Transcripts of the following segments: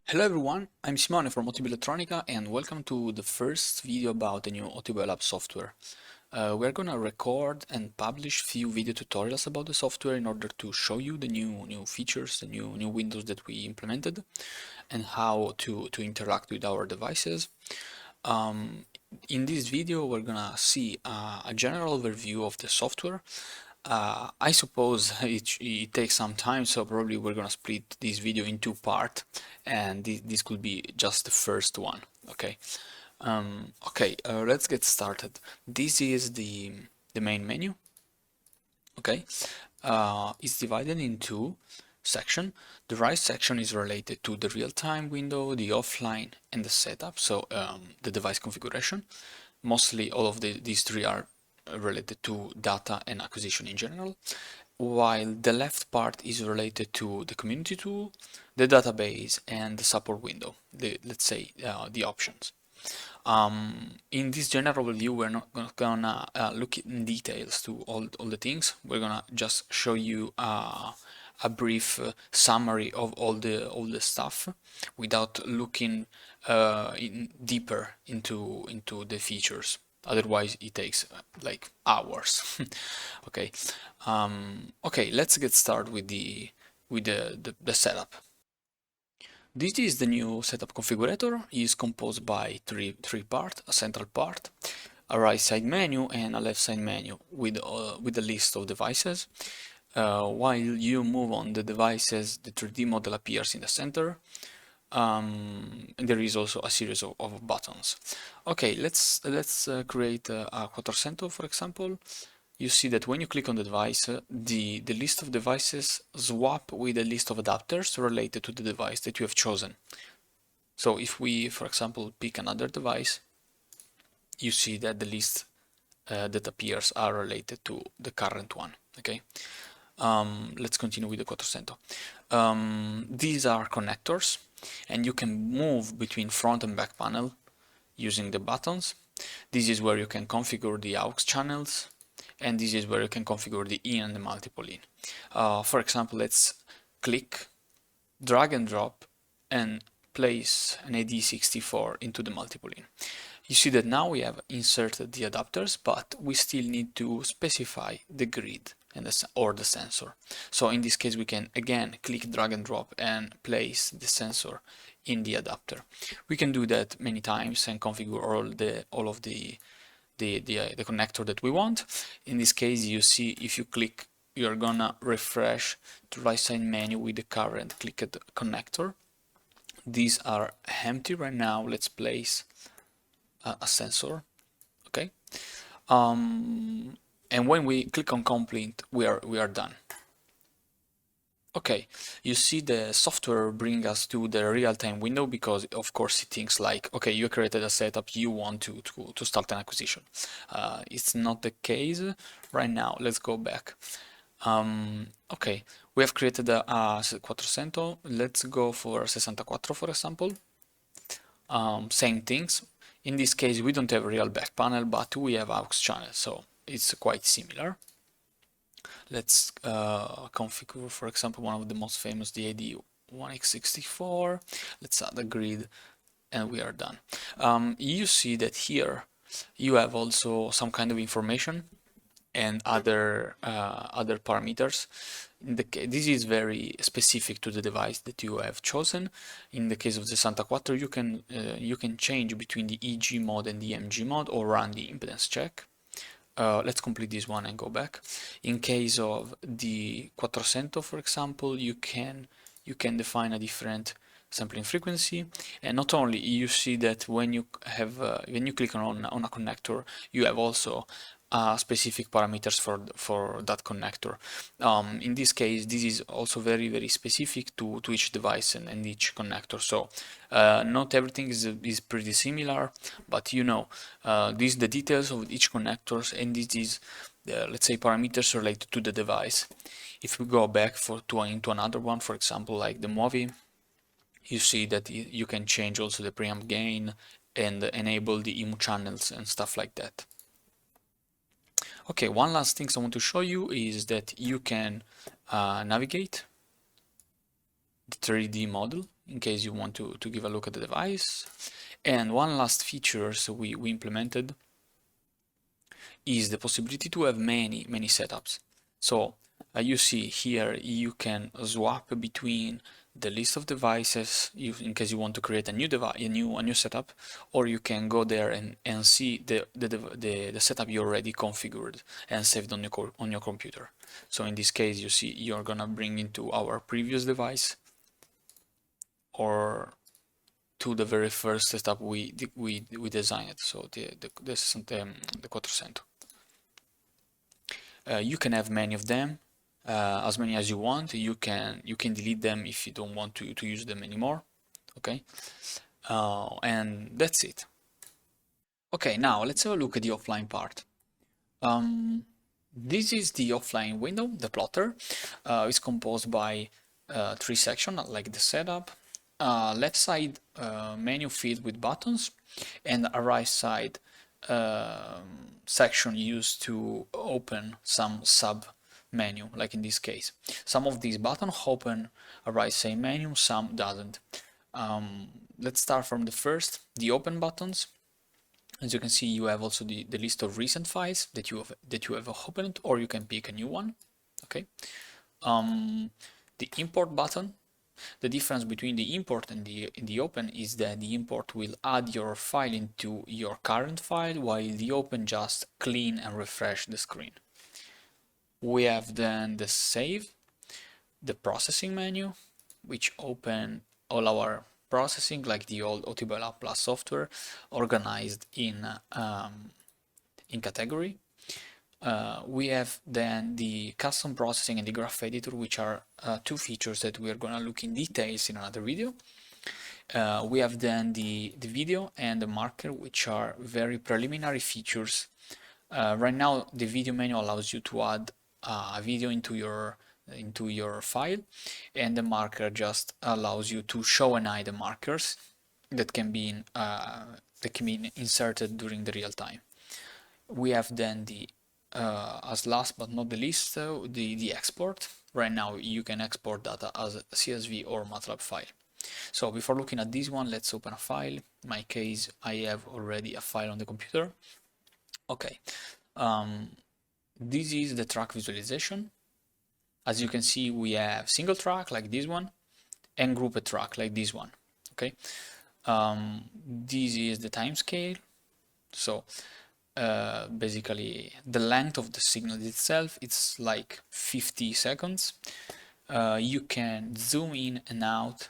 Hello everyone, I'm Simone from OTBIOLAB and welcome to the first video about the new OTBIOLAB software. We're gonna record and publish few video tutorials about the software in order to show you the new features, the new windows that we implemented, and how to interact with our devices. In this video, we're gonna see a general overview of the software. I suppose it takes some time, so probably we're gonna split this video in two parts, and this could be just the first one. Okay. Let's get started. This is the main menu. Okay. It's divided into section. The right section is related to the real-time window, the offline, and the setup. So the device configuration. Mostly all of these three are related to data and acquisition in general, while the left part is related to the community tool, the database, and the support window, let's say the options. In this general view, we're not gonna look in details to all the things. We're gonna just show you a brief summary of all the stuff without looking deeper into the features. Otherwise, it takes like hours. Okay. Okay, let's get started with the setup. This is the new setup configurator. It is composed by three parts: a central part, a right side menu, and a left side menu with a list of devices. While you move on the devices, the 3D model appears in the center. And there is also a series of buttons. Okay, let's create a Quattrocento, for example. You see that when you click on the device, the list of devices swap with a list of adapters related to the device that you have chosen. So if we, for example, pick another device, you see that the list that appears are related to the current one. Okay. Let's continue with the Quattrocento. These are connectors, and you can move between front and back panel using the buttons. This is where you can configure the aux channels, and this is where you can configure the in and the multiple in. For example, let's click, drag and drop, and place an AD64 into the multiple in. You see that now we have inserted the adapters, but we still need to specify the grid and or the sensor. So in this case, we can again click, drag and drop, and place the sensor in the adapter. We can do that many times and configure all of the connector that we want. In this case, you see if you click, you're gonna refresh the right side menu with the current clicked connector. These are empty right now. Let's place a sensor. Okay. And when we click on complete, we are done. Okay, you see the software bring us to the real-time window because of course it thinks like, okay, you created a setup, you want to start an acquisition. It's not the case right now. Let's go back. Okay, we have created a Quattrocento. Let's go for 64, for example. Same things. In this case, we don't have a real back panel, but we have aux channel, so it's quite similar. Let's configure, for example, one of the most famous, the AD1X64. Let's add a grid, and we are done. You see that here you have also some kind of information and other parameters. This is very specific to the device that you have chosen. In the case of the 64, you can change between the EG mode and the MG mode, or run the impedance check. Let's complete this one and go back. In case of the Quattrocento, for example, you can define a different sampling frequency, and not only you see that when you click on a connector, you have also specific parameters for that connector. In this case, this is also very specific to each device and each connector. So not everything is pretty similar, but you know, these the details of each connectors, and this is let's say parameters related to the device. If we go back into another one, for example, like the movie, you see that you can change also the preamp gain and enable the IMU channels and stuff like that. Okay, one last thing I want to show you is that you can navigate the 3D model in case you want to give a look at the device. And one last feature we implemented is the possibility to have many setups. So you see here you can swap between the list of devices in case you want to create a new device, a new setup, or you can go there and see the setup you already configured and saved on your computer. So in this case, you see you're gonna bring into our previous device or to the very first setup we designed. So the 400. You can have many of them, as many as you want. You can delete them if you don't want to use them anymore. Okay, and that's it. Okay, now let's have a look at the offline part. This is the offline window, the plotter. It's composed by three sections, like the setup, left side menu filled with buttons, and a right side section used to open some sub menu, like in this case. Some of these buttons open a right side menu, some doesn't. Let's start from the first, the open buttons. As you can see, you have also the list of recent files that you have opened, or you can pick a new one. Okay. The import button. The difference between the import and the open is that the import will add your file into your current file, while the open just clean and refresh the screen. We have then the save, the processing menu, which open all our processing like the old OTBIOLAB Plus software, organized in category. We have then the custom processing and the graph editor, which are two features that we are going to look in details in another video. We have then the video and the marker, which are very preliminary features. Right now, the video menu allows you to add a video into your file, and the marker just allows you to show and hide the markers that can be inserted during the real time. We have then the as last but not the least, the export. Right now you can export data as a CSV or MATLAB file. So before looking at this one, let's open a file. In my case, I have already a file on the computer. Okay, this is the track visualization. As you can see, we have single track like this one and grouped track like this one. Okay, this is the time scale. So basically the length of the signal itself, it's like 50 seconds. You can zoom in and out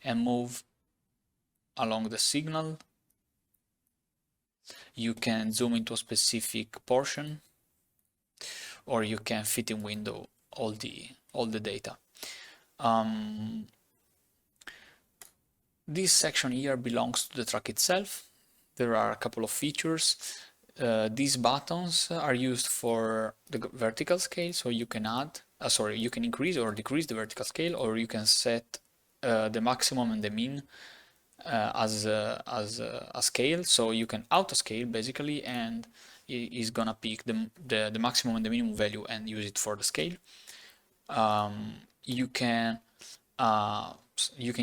and move along the signal. You can zoom into a specific portion, or you can fit in window all the data. This section here belongs to the track itself. There are a couple of features. These buttons are used for the vertical scale, so you can you can increase or decrease the vertical scale, or you can set the maximum and the min as a scale. So you can auto scale basically, and it is gonna pick the maximum and the minimum value and use it for the scale. You can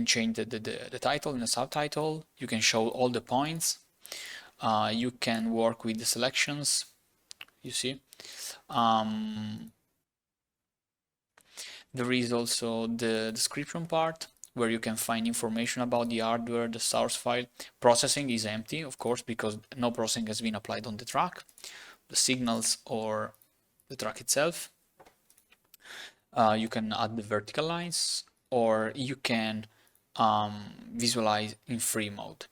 change the title and the subtitle. You can show all the points. You can work with the selections, you see. There is also the description part, where you can find information about the hardware, the source file. Processing is empty, of course, because no processing has been applied on the track, the signals or the track itself. You can add the vertical lines, or you can visualize in free mode.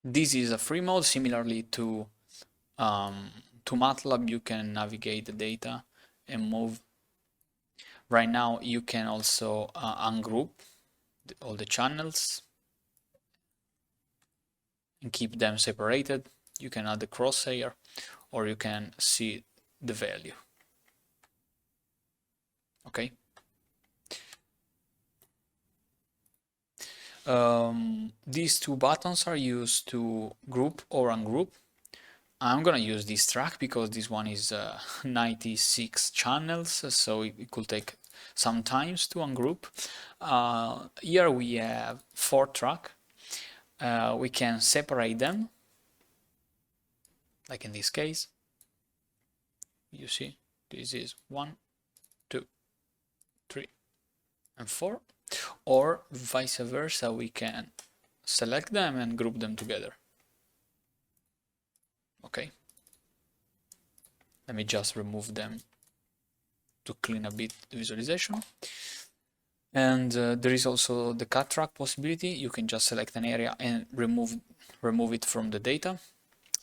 This is a free mode. Similarly to MATLAB, you can navigate the data and move. Right now, you can also ungroup all the channels and keep them separated. You can add the crosshair, or you can see the value. Okay. These two buttons are used to group or ungroup. I'm gonna use this track because this one is 96 channels, so it could take some times to ungroup. Here we have 4 tracks. We can separate them, like in this case. You see, this is 1, 2, 3, and 4. Or vice versa, we can select them and group them together. Okay. Let me just remove them to clean a bit the visualization. And there is also the cut track possibility. You can just select an area and remove it from the data.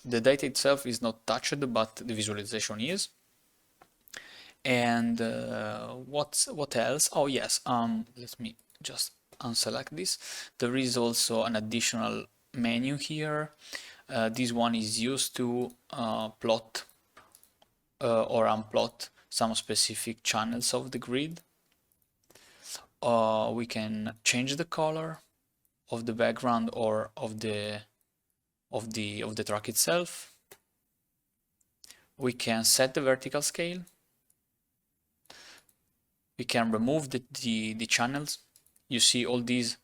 The data itself is not touched, but the visualization is. And what else? Oh yes, let me just unselect this. There is also an additional menu here. This one is used to plot or unplot some specific channels of the grid. We can change the color of the background or of the track itself. We can set the vertical scale. We can remove the channels. You see all these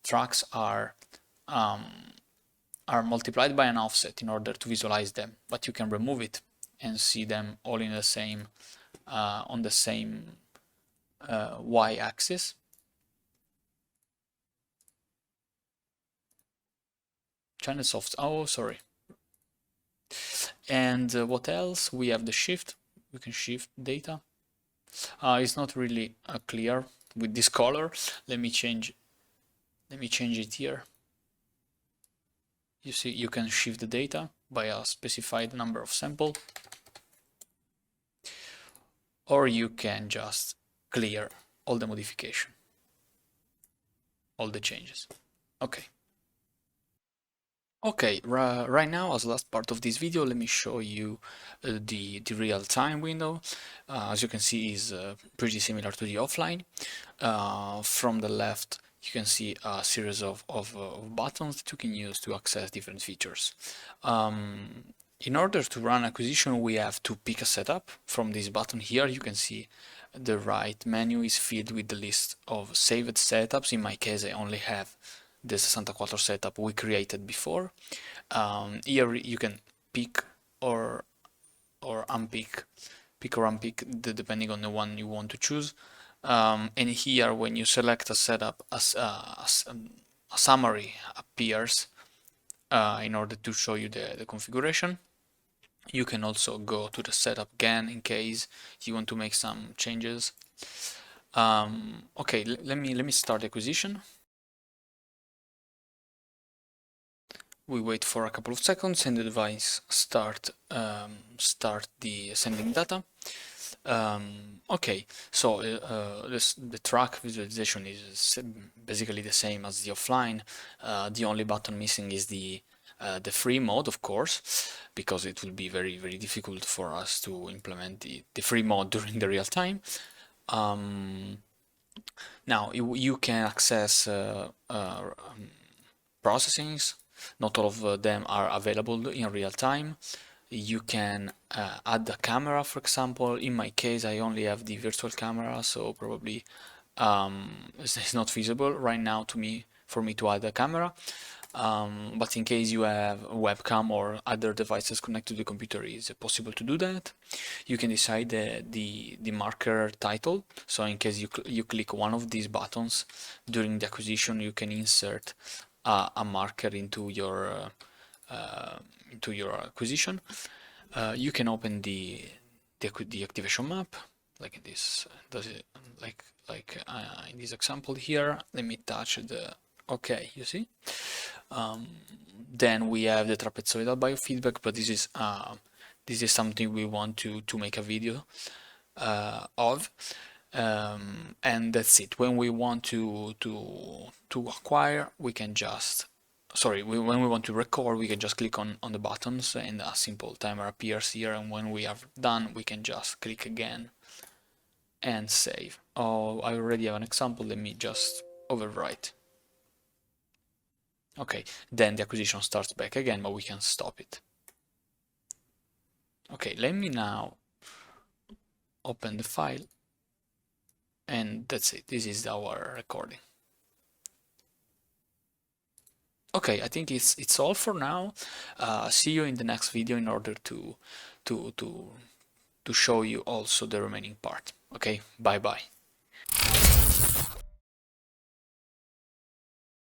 tracks are multiplied by an offset in order to visualize them, but you can remove it and see them all in the same on the same y-axis. Channel soft. Oh, sorry. And what else? We have the shift. We can shift data. It's not really clear with this color. Let me change it here. You see, you can shift the data by a specified number of sample, or you can just clear all the modification, all the changes. Okay. Okay, right now, as last part of this video, let me show you the real-time window. As you can see, is pretty similar to the offline. From the left, you can see a series of buttons that you can use to access different features. In order to run acquisition, we have to pick a setup. From this button here, you can see the right menu is filled with the list of saved setups. In my case, I only have the 64 setup we created before. Here you can pick or unpick, depending on the one you want to choose. And here, when you select a setup, a summary appears in order to show you the configuration. You can also go to the setup again in case you want to make some changes. Okay, let me start acquisition. We wait for a couple of seconds and the device start the sending data. Okay, so the track visualization is basically the same as the offline. The only button missing is the free mode, of course, because it will be very difficult for us to implement the free mode during the real time. Now you can access processings. Not all of them are available in real time. You can add a camera, for example. In my case, I only have the virtual camera, so probably it's not feasible right now for me to add a camera. But in case you have a webcam or other devices connected to the computer, it's possible to do that. You can decide the marker title. So in case you click one of these buttons during the acquisition, you can insert a marker into your acquisition. You can open the activation map like this. Does it like in this example here? Let me touch the okay. You see. Then we have the trapezoidal biofeedback, but this is something we want to make a video of. And that's it. When we want to acquire, we can just when we want to record, we can just click on the buttons and a simple timer appears here, and when we have done, we can just click again and save. Oh, I already have an example. Let me just overwrite. Okay, then the acquisition starts back again, but we can stop it. Okay, let me now open the file, and that's it. This is our recording. Okay, I think it's all for now. See you in the next video in order to show you also the remaining part. Okay, bye bye.